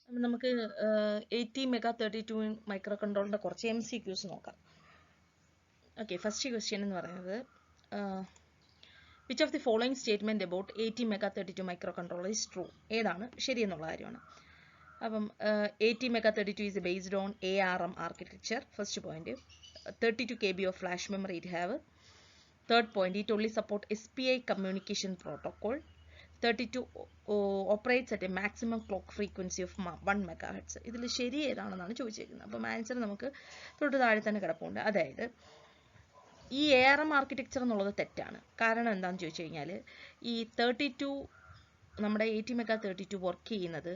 നമുക്ക് 80 mega 32 micro കൺട്രോളറിൻ്റെ കുറച്ച് MCQs നോക്കാം. ഓക്കെ, ഫസ്റ്റ് ക്വസ്റ്റ്യൻ എന്ന് പറയുന്നത് which of the following statement about 80 mega 32 micro controller is true? ഏതാണ് ശരി എന്നുള്ള കാര്യമാണ്. അപ്പം 80 mega 32 is based on ARM architecture. First point. 32 KB of flash memory it have. Third point, it only support SPI communication protocol. 32 operates at a maximum clock frequency of 1 MHz. ഇതിൽ ശരി ഏതാണെന്നാണ് ചോദിച്ചിരിക്കുന്നത്. അപ്പം answer നമുക്ക് തൊട്ട് താഴെ തന്നെ കിടപ്പുണ്ട്. അതായത് ഈ ARM ആർക്കിടെക്ചർ എന്നുള്ളത് തെറ്റാണ്. കാരണം എന്താണെന്ന് ചോദിച്ചു കഴിഞ്ഞാൽ ഈ 32 നമ്മുടെ 80 മെഗാ 32 വർക്ക് ചെയ്യുന്നത്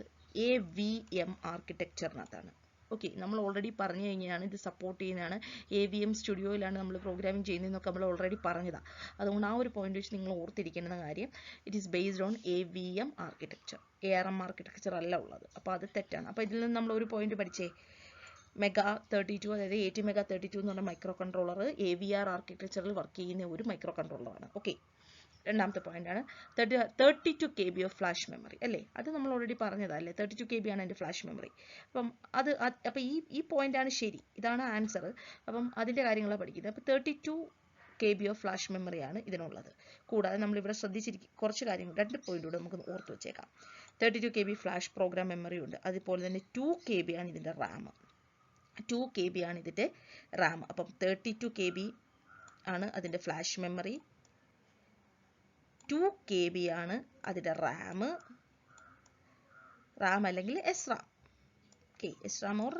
AVM ആർക്കിടെക്ചറിനകത്താണ്. ഓക്കെ, നമ്മൾ ഓൾറെഡി പറഞ്ഞു കഴിഞ്ഞാണ് ഇത് സപ്പോർട്ട് ചെയ്യുന്നതാണ്. AVM സ്റ്റുഡിയോയിലാണ് നമ്മൾ പ്രോഗ്രാമിംഗ് ചെയ്യുന്നതെന്നൊക്കെ നമ്മൾ ഓൾറെഡി പറഞ്ഞതാണ്. അതുകൊണ്ട് ആ ഒരു പോയിന്റ് വെച്ച് നിങ്ങൾ ഓർത്തിരിക്കേണ്ട കാര്യം it is based on AVM architecture, ARM architecture അല്ല ഉള്ളത്. അപ്പോൾ അത് തെറ്റാണ്. അപ്പോൾ ഇതിൽ നിന്ന് നമ്മൾ ഒരു പോയിന്റ് പഠിച്ചേ, മെഗാ 32 അതായത് 80 മെഗാ 32 എന്ന് പറഞ്ഞ മൈക്രോ കൺട്രോളർ AVR ആർക്കിടെക്ചറിൽ വർക്ക് ചെയ്യുന്ന ഒരു മൈക്രോ കൺട്രോളറാണ്. ഓക്കെ, രണ്ടാമത്തെ പോയിന്റാണ് 32 KB ഓഫ് ഫ്ലാഷ് മെമ്മറി അല്ലേ, അത് നമ്മൾ ഓൾറെഡി പറഞ്ഞതല്ലേ, 32 KB ആണ് എൻ്റെ ഫ്ലാഷ് മെമ്മറി. അപ്പം അപ്പോൾ ഈ പോയിന്റാണ് ശരി, ഇതാണ് ആൻസർ. അപ്പം അതിൻ്റെ കാര്യങ്ങളാണ് പഠിക്കുന്നത്. അപ്പോൾ 32 KB ഓഫ് ഫ്ലാഷ് മെമ്മറിയാണ് ഇതിനുള്ളത്. കൂടാതെ നമ്മളിവിടെ ശ്രദ്ധിച്ചിരിക്കും കുറച്ച് കാര്യങ്ങൾ, 2 പോയിന്റ് കൂടെ നമുക്ക് ഓർത്ത് വെച്ചേക്കാം. 32 KB ഫ്ലാഷ് പ്രോഗ്രാം മെമ്മറി ഉണ്ട്, അതുപോലെ തന്നെ 2 KB ആണ് ഇതിൻ്റെ റാം. 2 KB ആണ് ഇതിൻ്റെ റാം. അപ്പം 32 KB ആണ് അതിൻ്റെ ഫ്ലാഷ് മെമ്മറി, 2 KB ആണ് അതിൻ്റെ റാം അല്ലെങ്കിൽ SRAM. Okay, SRAM or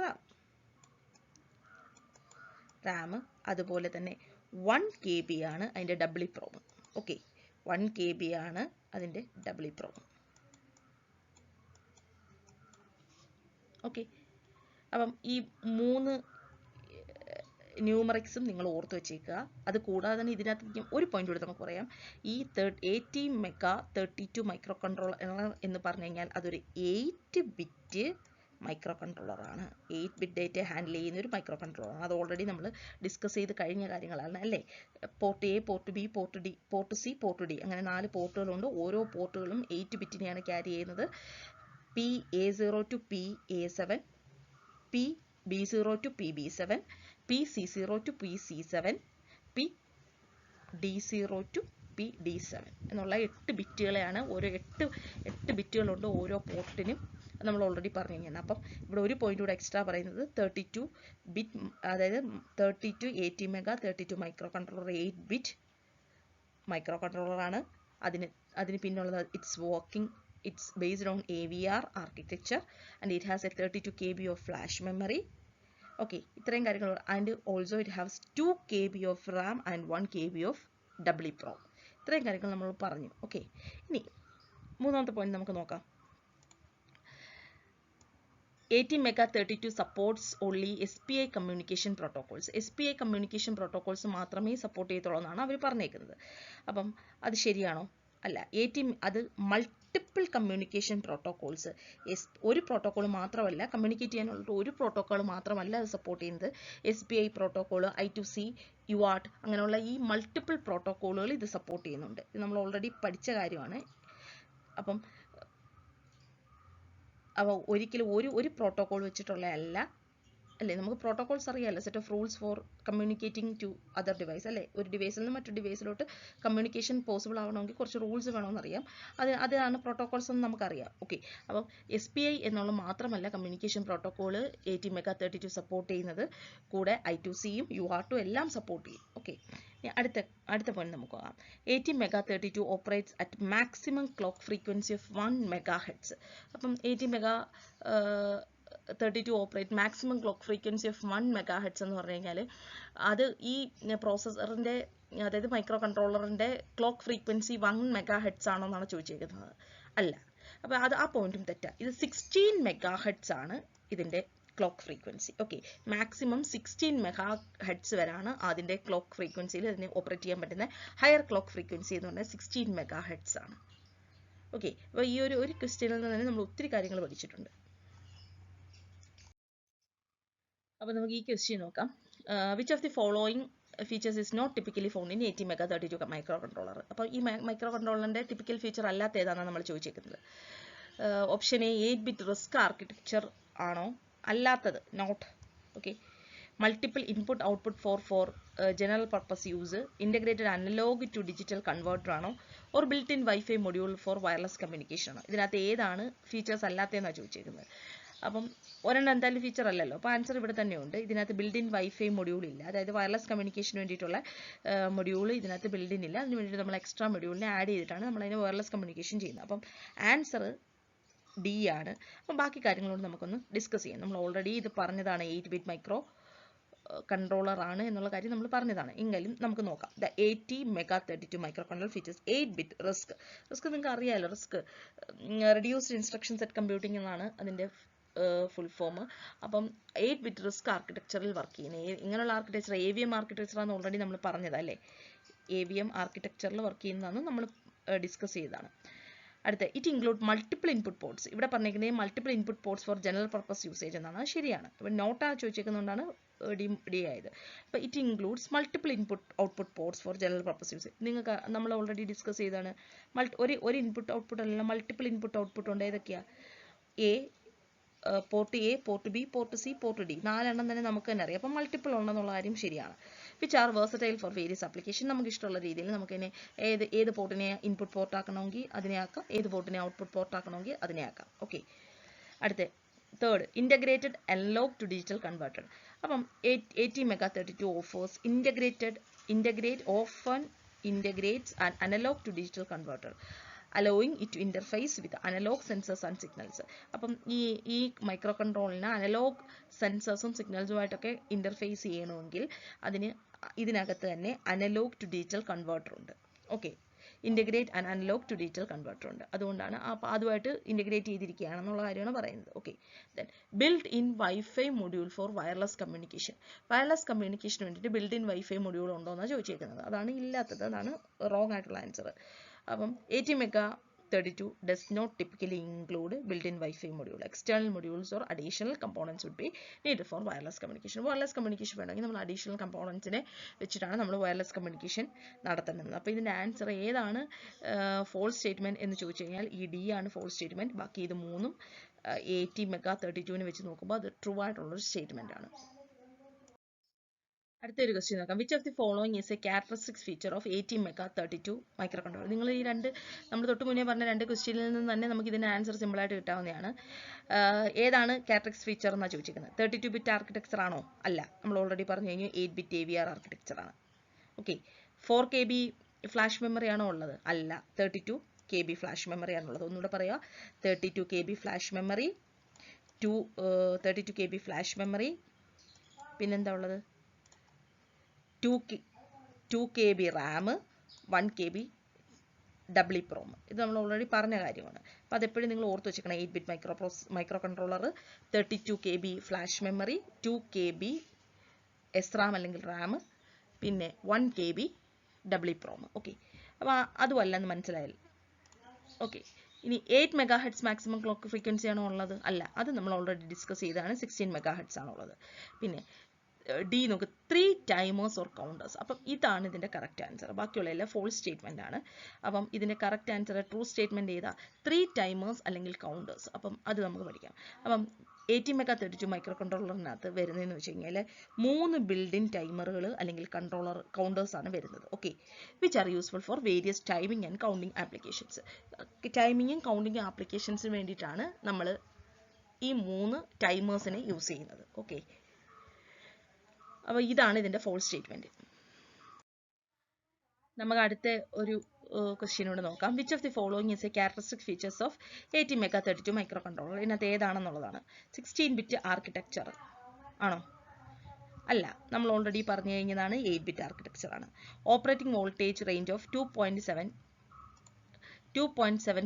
Ram. അതുപോലെ തന്നെ 1 KB ആണ് അതിൻ്റെ EEPROM. ഓക്കെ, 1 KB ആണ് അതിൻ്റെ EEPROM. ഓക്കെ, അപ്പം ഈ 3 ന്യൂമറിക്സും നിങ്ങൾ ഓർത്ത് വെച്ചേക്കുക. അത് കൂടാതെ തന്നെ ഇതിനകത്ത് ഒരു പോയിന്റ് കൂടെ നമുക്ക് പറയാം. ഈ 80 മെഗാ 32 മൈക്രോ കൺട്രോളർ എന്ന് പറഞ്ഞു കഴിഞ്ഞാൽ അതൊരു 8 ബിറ്റ് മൈക്രോ കൺട്രോളറാണ്. 8 ബിറ്റ് ഡേറ്റ ഹാൻഡിൽ ചെയ്യുന്ന ഒരു മൈക്രോ കൺട്രോളറാണ്. അത് ഓൾറെഡി നമ്മൾ ഡിസ്കസ് ചെയ്ത് കഴിഞ്ഞ കാര്യങ്ങളാണ് അല്ലേ. Port A, port B, port D, port C, port D, അങ്ങനെ 4 പോർട്ടുകളുണ്ട്. ഓരോ പോർട്ടുകളും 8 ബിറ്റിനെയാണ് ക്യാരി ചെയ്യുന്നത്. PA0 to PA7, PB0 to PB7, PC0 to PC7, PD0 to PD7 എന്നുള്ള 8 ബിറ്റുകളെയാണ്. ഓരോ 8 ബിറ്റുകളുണ്ട് ഓരോ പോർട്ടിനും, നമ്മൾ ഓൾറെഡി പറഞ്ഞു കഴിഞ്ഞാൽ. അപ്പം ഇവിടെ ഒരു പോയിന്റ് കൂടെ എക്സ്ട്രാ പറയുന്നത് 32 ബിറ്റ്, അതായത് 32 80 mega 32 micro controller 8 bit micro കൺട്രോളറാണ്. അതിന് പിന്നുള്ളത് it's based on AVR architecture and it has a 32 KB of flash memory. Okay, ഇത്രയും കാര്യങ്ങൾ. and also it has 2 KB of RAM and 1 KB of EEPROM. ഇത്രയും കാര്യങ്ങൾ നമ്മൾ പറഞ്ഞു. ഓക്കെ, ഇനി മൂന്നാമത്തെ പോയിന്റ് നമുക്ക് നോക്കാം. 80 mega 32 supports only SPI communication protocols. SPI communication protocols മാത്രമേ സപ്പോർട്ട് ചെയ്യത്തുള്ളൂ എന്നാണ് അവർ പറഞ്ഞേക്കുന്നത്. അപ്പം അത് ശരിയാണോ? അല്ല. അത് മൾട്ടിപ്പിൾ കമ്മ്യൂണിക്കേഷൻ പ്രോട്ടോകോൾസ്, ഒരു പ്രോട്ടോകോൾ മാത്രമല്ല, കമ്മ്യൂണിക്കേറ്റ് ചെയ്യാനുള്ള ഒരു പ്രോട്ടോകോൾ മാത്രമല്ല അത് സപ്പോർട്ട് ചെയ്യുന്നത്. SPI പ്രോട്ടോകോൾ, I2C, UART അങ്ങനെയുള്ള ഈ മൾട്ടിപ്പിൾ പ്രോട്ടോകോളുകൾ ഇത് സപ്പോർട്ട് ചെയ്യുന്നുണ്ട്. ഇത് നമ്മൾ ഓൾറെഡി പഠിച്ച കാര്യമാണ്. അപ്പം ഒരിക്കലും ഒരു പ്രോട്ടോകോൾ വെച്ചിട്ടുള്ള അല്ലേ. നമുക്ക് പ്രോട്ടോകോൾസ് അറിയാമല്ലോ, set of rules for communicating to other device അല്ലേ. ഒരു ഡിവൈസിൽ നിന്ന് മറ്റൊരു ഡിവൈസിലോട്ട് കമ്മ്യൂണിക്കേഷൻ പോസിബിൾ ആവണമെങ്കിൽ കുറച്ച് റൂൾസ് വേണമെന്ന് അറിയാം. അതാണ് പ്രോട്ടോകോൾസ് എന്ന് നമുക്കറിയാം. ഓക്കെ, അപ്പം SPI എന്നുള്ള മാത്രമല്ല കമ്മ്യൂണിക്കേഷൻ പ്രോട്ടോകോൾ 80 മെഗാ 32 സപ്പോർട്ട് ചെയ്യുന്നത്, കൂടെ I2Cയും UARTും എല്ലാം സപ്പോർട്ട് ചെയ്യും. ഓക്കെ, അടുത്ത പോയിന്റ് നമുക്ക് നോക്കാം. 80 mega 32 operates at maximum clock frequency of 1 MHz. അപ്പം 80 mega 32 operate maximum clock frequency of 1 MHz എന്ന് പറഞ്ഞു കഴിഞ്ഞാൽ അത് ഈ പ്രോസസ്സറിൻ്റെ, അതായത് മൈക്രോ കൺട്രോളറിൻ്റെ ക്ലോക്ക് ഫ്രീക്വൻസി 1 MHz ആണോ എന്നാണ് ചോദിച്ചിരിക്കുന്നത്. അല്ല. അപ്പോൾ ആ പോയിന്റും തെറ്റാണ്. ഇത് 16 MHz ആണ് ഇതിൻ്റെ clock frequency. Okay, maximum 16 MHz വരെയാണ് അതിൻ്റെ ക്ലോക്ക് ഫ്രീക്വൻസിയിൽ അതിനെ ഓപ്പറേറ്റ് ചെയ്യാൻ പറ്റുന്ന ഹയർ ക്ലോക്ക് ഫ്രീക്വൻസി എന്ന് പറഞ്ഞാൽ 16 MHz ആണ്. ഓക്കെ, അപ്പോൾ ഈ ഒരു ക്വസ്റ്റ്യനിൽ നിന്ന് തന്നെ നമ്മൾ ഒത്തിരി കാര്യങ്ങൾ പഠിച്ചിട്ടുണ്ട്. അപ്പോൾ നമുക്ക് ഈ ക്വസ്റ്റ്യൻ നോക്കാം. Which of the following features is not typically found in 80 mega 32 micro controller. അപ്പോൾ ഈ മൈക്രോ കൺട്രോളറിൻ്റെ ടിപ്പിക്കൽ ഫീച്ചർ അല്ലാത്ത ഏതാണെന്ന് നമ്മൾ ചോദിച്ചേക്കുന്നത്. Option A 8-bit RISC architecture ആണോ? അല്ലാത്തത് not. Okay. Multiple input output for general purpose use, integrated analog to digital converter ആണോ, or built-in Wi-Fi module for wireless communication ആണോ? ഇതിനകത്ത് ഏതാണ് ഫീച്ചേഴ്സ് അല്ലാത്തതെന്നാണ് ചോദിച്ചിരിക്കുന്നത്. അപ്പം ഒരെണ്ണം എന്തായാലും ഫീച്ചർ അല്ലല്ലോ, അപ്പോൾ ആൻസർ ഇവിടെ തന്നെയുണ്ട്. ഇതിനകത്ത് ബിൽഡ് ഇൻ വൈഫൈ മൊഡ്യൂൾ ഇല്ല, അതായത് വയർലെസ് കമ്മ്യൂണിക്കേഷന് വേണ്ടിയിട്ടുള്ള മൊഡ്യൂൾ ഇതിനകത്ത് ബിൽഡ് ഇൻ ഇല്ല. അതിന് വേണ്ടിയിട്ട് നമ്മൾ എക്സ്ട്രാ മൊഡ്യൂളിനെ ആഡ് ചെയ്തിട്ടാണ് നമ്മൾ അതിന് വയർലെസ് കമ്മ്യൂണിക്കേഷൻ ചെയ്യുന്നത്. അപ്പം ആൻസർ ഡി ആണ്. അപ്പം ബാക്കി കാര്യങ്ങളോട് നമുക്കൊന്ന് ഡിസ്കസ് ചെയ്യാം. നമ്മൾ ഓൾറെഡി ഇത് പറഞ്ഞതാണ് 8-bit മൈക്രോ കൺട്രോളർ ആണ് എന്നുള്ള കാര്യം നമ്മൾ പറഞ്ഞതാണ്. എങ്കിലും നമുക്ക് നോക്കാം. The 80MegaThirty-two micro controller features 8-bit risk. നിങ്ങൾക്ക് അറിയാമല്ലോ, risk reduced instruction set computing എന്നാണ് അതിൻ്റെ ഫുൾ ഫോം. അപ്പം 8-bit റിസ്ക് ആർക്കിടെക്ചറിൽ വർക്ക് ചെയ്യുന്നത്. ഇങ്ങനെയുള്ള ആർക്കിടെക്ചർ AVM ആർക്കിടെക്ചറാണെന്ന് ഓൾറെഡി നമ്മൾ പറഞ്ഞതല്ലേ. AVM ആർക്കിടെക്ചറിൽ വർക്ക് ചെയ്യുന്നതാണ് നമ്മൾ ഡിസ്കസ് ചെയ്തതാണ്. അടുത്ത it include multiple input ports. ഇവിടെ പറഞ്ഞിരിക്കുന്നത് multiple input ports four general purpose usage എന്നാണ്. അത് ശരിയാണ്. അപ്പോൾ നോട്ടാ ചോദിച്ചേക്കുന്നതുകൊണ്ടാണ് ഡി ആയത്. അപ്പോൾ it includes multiple input output ports four general purpose usage. നിങ്ങൾക്ക് നമ്മൾ ഓൾറെഡി ഡിസ്കസ് ചെയ്താണ്. ഒരു ഇൻപുട്ട് ഔട്ട്പുട്ട് അല്ല, മൾട്ടിപ്പിൾ ഇൻപുട്ട് ഔട്ട്പുട്ട് ഉണ്ട്. ഏതൊക്കെയാണ്? Port A, port B, port C, port D, 4 എണ്ണം തന്നെ നമുക്ക് തന്നെ അറിയാം. അപ്പം മൾട്ടിപ്പിൾ ഉണ്ടെന്നുള്ള കാര്യം ശരിയാണ്. Which are versatile for various application. നമുക്ക് ഇഷ്ടമുള്ള രീതിയിൽ നമുക്കിതിനെ ഏത് പോർട്ടിനെ ഇൻപുട്ട് പോർട്ട് ആക്കണമെങ്കിൽ അതിനെ ആക്കാം, ഏത് പോർട്ടിനെ ഔട്ട്പുട്ട് പോർട്ട് ആക്കണമെങ്കിൽ അതിനെ ആക്കാം. ഓക്കെ. അടുത്ത third integrated analog to digital converter. അപ്പം 80MegaThirty-two offers integrates an analog to digital converter, allowing it to interface with analog sensors and signals. അപ്പം ഈ മൈക്രോ കൺട്രോളിന് അനലോഗ് സെൻസേഴ്സും സിഗ്നൽസുമായിട്ടൊക്കെ ഇൻ്റർഫേസ് ചെയ്യണമെങ്കിൽ ഇതിനകത്ത് തന്നെ അനലോഗ് ടു ഡിജിറ്റൽ കൺവേർട്ടർ ഉണ്ട്. Okay. Integrate and analogue to digital converter ഉണ്ട്. അതുകൊണ്ടാണ് അതുമായിട്ട് ഇൻ്റഗ്രേറ്റ് ചെയ്തിരിക്കുകയാണെന്നുള്ള കാര്യമാണ് പറയുന്നത്. Okay. Then build in WiFi module for wireless communication. Wireless കമ്മ്യൂണിക്കേഷന് വേണ്ടിയിട്ട് ബിൽഡ് ഇൻ വൈഫൈ മൊഡ്യൂൾ ഉണ്ടോ എന്നാണ് ചോദിച്ചേക്കുന്നത്. അതാണ് ഇല്ലാത്തത്. അതാണ് റോങ് ആയിട്ടുള്ള ആൻസർ. അപ്പം 80MegaThirty-two does not typically include built-in Wi-Fi module. External modules or additional components would be needed for wireless communication. Wireless communication വേണമെങ്കിൽ നമ്മൾ അഡീഷണൽ കമ്പോണൻസിനെ വെച്ചിട്ടാണ് നമ്മൾ വയർലെസ് കമ്മ്യൂണിക്കേഷൻ നടത്തുന്നത്. അപ്പോൾ ഇതിൻ്റെ ആൻസർ ഏതാണ് ഫോൾസ് സ്റ്റേറ്റ്മെൻറ്റ് എന്ന് ചോദിച്ചു കഴിഞ്ഞാൽ ഈ ഡി ആണ് ഫോൾസ് സ്റ്റേറ്റ്മെൻറ്റ്. ബാക്കി ഇത് മൂന്നും 80MegaThirty-two വെച്ച് നോക്കുമ്പോൾ അത് ട്രൂ ആയിട്ടുള്ളൊരു സ്റ്റേറ്റ്മെൻ്റ് ആണ്. അടുത്തൊരു ക്വസ്റ്റ്യൻ നോക്കാം. Which of the following is A characteristics feature of 80MegaThirty-two micro controller. നിങ്ങൾ ഈ നമ്മൾ തൊട്ട് മുന്നേ പറഞ്ഞ 2 ക്വസ്റ്റ്യനിൽ നിന്ന് തന്നെ നമുക്ക് ഇതിൻ്റെ ആൻസർ സിമ്പിളായിട്ട് കിട്ടാവുന്നതാണ്. ഏതാണ് ക്യാരക്ടറിസ്റ്റിക്സ് ഫീച്ചർ എന്നാണ് ചോദിച്ചിരിക്കുന്നത്? 32-bit ആർക്കിടെക്ചർ ആണോ? അല്ല. നമ്മൾ ഓൾറെഡി പറഞ്ഞു കഴിഞ്ഞു 8-bit AVR ആർക്കിടെക്ചർ ആണ്. ഓക്കെ. 4KB ഫ്ലാഷ് മെമ്മറി ആണോ ഉള്ളത്? അല്ല. 32KB ഫ്ലാഷ് മെമ്മറി ആണുള്ളത്. ഒന്നുകൂടെ പറയാം. 32KB flash memory, 32KB flash memory, പിന്നെന്താ ഉള്ളത്? 2KB Ram, 1KB EEPROM. ഇത് നമ്മൾ ഓൾറെഡി പറഞ്ഞ കാര്യമാണ്. അപ്പോൾ അതെപ്പോഴും നിങ്ങൾ ഓർത്ത് വെച്ചിരിക്കണം. 8-bit micro controller, 32KB flash memory, 2KB SRAM അല്ലെങ്കിൽ റാം, പിന്നെ 1KB EEPROM. ഓക്കെ. അപ്പോൾ അതുമല്ലെന്ന് മനസ്സിലായല്ലോ. ഓക്കെ. ഇനി 8 MHz മാക്സിമം ക്ലോക്ക് ഫ്രീക്വൻസി ആണോ ഉള്ളത്? അല്ല. അത് നമ്മൾ ഓൾറെഡി ഡിസ്കസ് ചെയ്തതാണ്. 16 MHz ആണുള്ളത്. പിന്നെ ഡി നോക്ക്, 3 ടൈമേഴ്സ് ഓർ കൗണ്ടേഴ്സ്. അപ്പം ഇതാണ് ഇതിൻ്റെ കറക്റ്റ് ആൻസർ. ബാക്കിയുള്ള എല്ലാം ഫോൾസ് സ്റ്റേറ്റ്മെൻ്റ് ആണ്. അപ്പം ഇതിൻ്റെ കറക്റ്റ് ആൻസർ ട്രൂ സ്റ്റേറ്റ്മെൻറ്റ് ഏതാ? 3 ടൈമേഴ്സ് അല്ലെങ്കിൽ കൗണ്ടേഴ്സ്. അപ്പം അത് നമുക്ക് പഠിക്കാം. അപ്പം 80MegaThirty-two മൈക്രോ കൺട്രോളറിനകത്ത് വരുന്നതെന്ന് വെച്ച് കഴിഞ്ഞാൽ 3 ബിൽഡിൻ ടൈമറുകൾ അല്ലെങ്കിൽ കൗണ്ടേഴ്സ് ആണ് വരുന്നത്. Okay. Which are useful for various timing and counting applications. ടൈമിങ്ങും കൗണ്ടിങ് ആപ്ലിക്കേഷൻസിന് വേണ്ടിയിട്ടാണ് നമ്മൾ ഈ 3 ടൈമേഴ്സിനെ യൂസ് ചെയ്യുന്നത്. ഓക്കെ. അപ്പോൾ ഇതാണ് ഇതിൻ്റെ ഫോൾസ് സ്റ്റേറ്റ്മെൻറ്റ്. നമുക്ക് അടുത്ത ഒരു ക്വസ്റ്റ്യനോട് നോക്കാം. Which of the following is A characteristic features of 80MegaThirty-two micro controller. ഇതിനകത്ത് ഏതാണെന്നുള്ളതാണ്. 16-bit ആർക്കിടെക്ചർ ആണോ? അല്ല. നമ്മൾ ഓൾറെഡി പറഞ്ഞു കഴിഞ്ഞതാണ് 8-bit ആർക്കിടെക്ചർ ആണ്. Operating voltage range of 2.7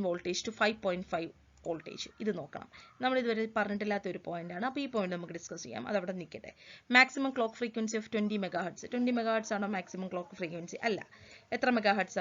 voltage to 5.5 voltage. ഇത് നോക്കണം. നമ്മൾ ഇതുവരെ പറഞ്ഞിട്ടില്ലാത്ത ഒരു പോയിന്റാണ്. അപ്പോൾ ഈ പോയിന്റ് നമുക്ക് ഡിസ്കസ് ചെയ്യാം. അതവിടെ നിൽക്കട്ടെ. Maximum clock frequency of 20 MHz. 20 MHz ആണോ മാക്സിമം ക്ലോക്ക് ഫ്രീക്വൻസി? അല്ല. എത്ര MHz?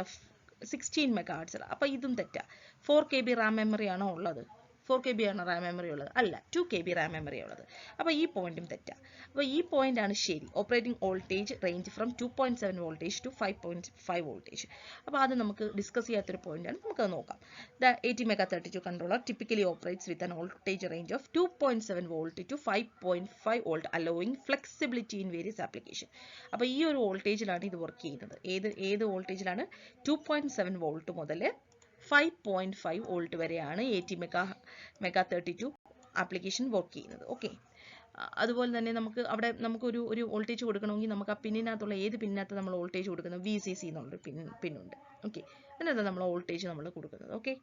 16 MHz. അപ്പോൾ ഇതും തെറ്റാ. 4KB റാം മെമ്മറി ആണോ ഉള്ളത്? 4 KB ആണ് റാം മെമ്മറി ഉള്ളത്? അല്ല, 2 KB റാം മെമ്മറി ഉള്ളത്. അപ്പോൾ ഈ പോയിന്റും തെറ്റാ. അപ്പോൾ ഈ പോയിന്റ് ആണ് ശരി. Operating voltage range from 2.7 voltage to 5.5 voltage. അപ്പോൾ അത് നമുക്ക് ഡിസ്കസ് ചെയ്യാത്തൊരു പോയിന്റാണ്. നമുക്കത് നോക്കാം. The ATmega32 controller typically operates with an voltage range of 2.7 volt to 5.5 volt, allowing flexibility in various application. അപ്പോൾ ഈ ഒരു വോൾട്ടേജിലാണ് ഇത് വർക്ക് ചെയ്യുന്നത്. ഏത് വോൾട്ടേജിലാണ്? 2.7 വോൾട്ട് മുതൽ 5.5 വോൾട്ട് വരെയാണ് ATmega32 ആപ്ലിക്കേഷൻ വർക്ക് ചെയ്യുന്നത്. ഓക്കെ. അതുപോലെ തന്നെ നമുക്കൊരു വോൾട്ടേജ് കൊടുക്കണമെങ്കിൽ നമുക്ക് ആ പിന്നിനകത്തുള്ള ഏത് പിന്നിനകത്ത് നമ്മൾ വോൾട്ടേജ് കൊടുക്കുന്നത്? VCC എന്നുള്ളൊരു പിന്നുണ്ട്. ഓക്കെ. അതിനകത്ത് നമ്മൾ വോൾട്ടേജ് നമ്മൾ കൊടുക്കുന്നത്. ഓക്കെ.